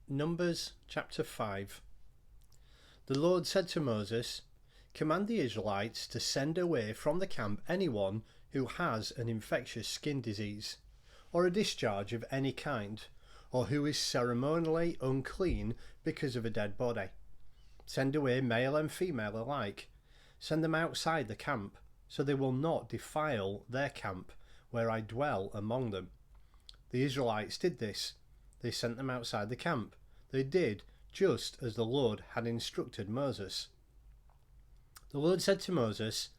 Numbers chapter 5. The Lord said to Moses, "Command the Israelites to send away from the camp anyone who has an infectious skin disease, or a discharge of any kind, or who is ceremonially unclean because of a dead body. Send away male and female alike. Send them outside the camp, so they will not defile their camp, where I dwell among them." The Israelites did this. They sent them outside the camp. They did just as the Lord had instructed Moses. The Lord said to Moses,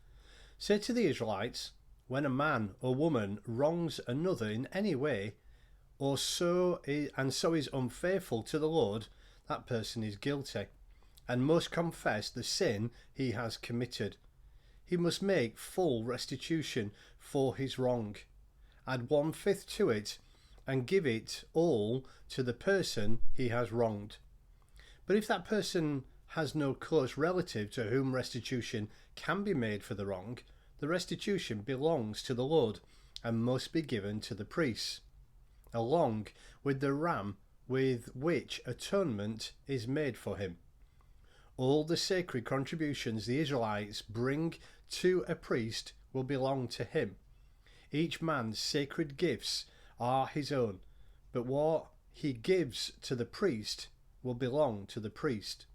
"Say to the Israelites, when a man or woman wrongs another in any way, or so is unfaithful to the Lord, that person is guilty, and must confess the sin he has committed. He must make full restitution for his wrong. Add 1/5 to it, and give it all to the person he has wronged. But if that person has no close relative to whom restitution can be made for the wrong, the restitution belongs to the Lord and must be given to the priests, along with the ram with which atonement is made for him. All the sacred contributions the Israelites bring to a priest will belong to him. Each man's sacred gifts are his own, but what he gives to the priest will belong to the priest."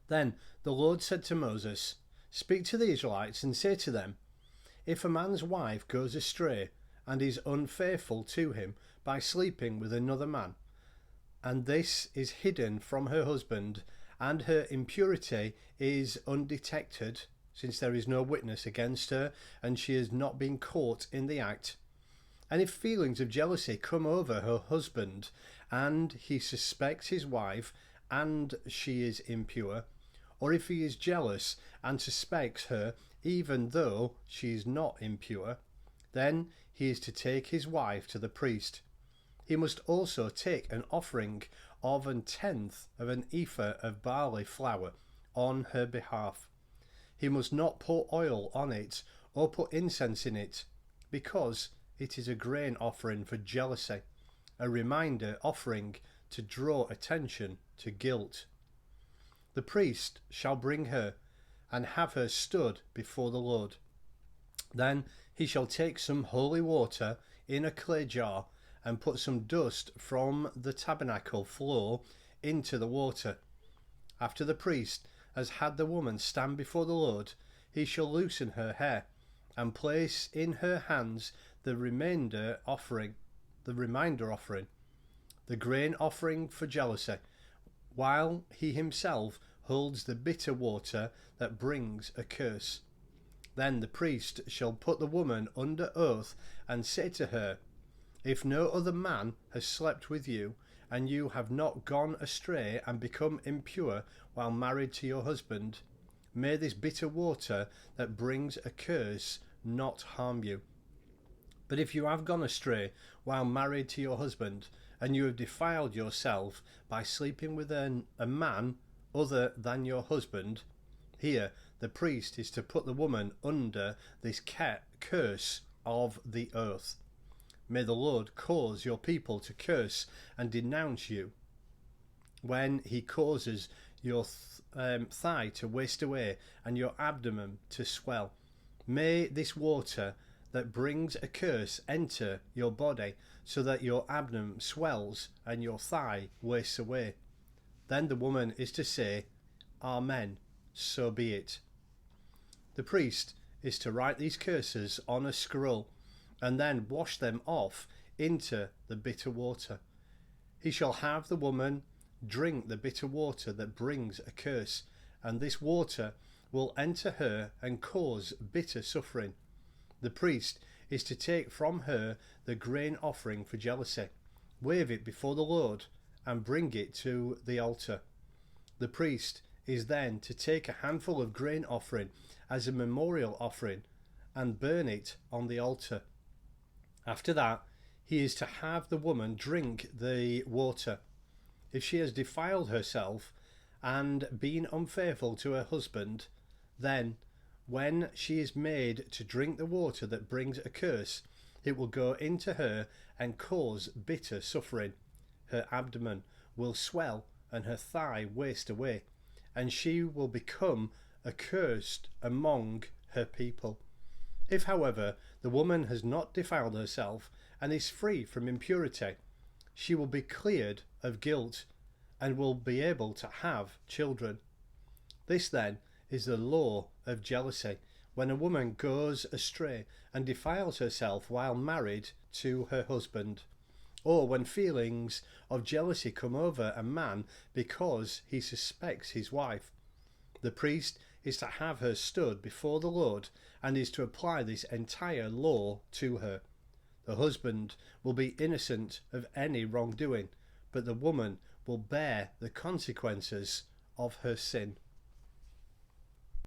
Then the Lord said to Moses, "Speak to the Israelites and say to them, if a man's wife goes astray and is unfaithful to him by sleeping with another man, and this is hidden from her husband, and her impurity is undetected, since there is no witness against her, and she has not been caught in the act, and if feelings of jealousy come over her husband, and he suspects his wife, and she is impure, or if he is jealous and suspects her, even though she is not impure, then he is to take his wife to the priest. He must also take an offering of 1/10 of an ephah of barley flour on her behalf. He must not pour oil on it or put incense in it, because it is a grain offering for jealousy, a reminder offering to draw attention to guilt. The priest shall bring her and have her stood before the Lord. Then he shall take some holy water in a clay jar and put some dust from the tabernacle floor into the water. After the priest has had the woman stand before the Lord, he shall loosen her hair and place in her hands the reminder offering, the grain offering for jealousy, while he himself holds the bitter water that brings a curse. Then the priest shall put the woman under oath and say to her, if no other man has slept with you, and you have not gone astray and become impure while married to your husband, may this bitter water that brings a curse not harm you. But if you have gone astray while married to your husband, and you have defiled yourself by sleeping with a man other than your husband, here the priest is to put the woman under this curse of the oath. May the Lord cause your people to curse and denounce you when he causes your thigh to waste away and your abdomen to swell. May this water that brings a curse enter your body, so that your abdomen swells and your thigh wastes away. Then the woman is to say, Amen, so be it. The priest is to write these curses on a scroll, and then wash them off into the bitter water. He shall have the woman drink the bitter water that brings a curse, and this water will enter her and cause bitter suffering. The priest is to take from her the grain offering for jealousy, wave it before the Lord, and bring it to the altar. The priest is then to take a handful of grain offering as a memorial offering and burn it on the altar. After that, he is to have the woman drink the water. If she has defiled herself and been unfaithful to her husband, then when she is made to drink the water that brings a curse, it will go into her and cause bitter suffering. Her abdomen will swell and her thigh waste away, and she will become accursed among her people. If, however, the woman has not defiled herself and is free from impurity, she will be cleared of guilt and will be able to have children. This then is the law of jealousy, when a woman goes astray and defiles herself while married to her husband, or when feelings of jealousy come over a man because he suspects his wife. The priest is to have her stood before the Lord and is to apply this entire law to her. The husband will be innocent of any wrongdoing, but the woman will bear the consequences of her sin.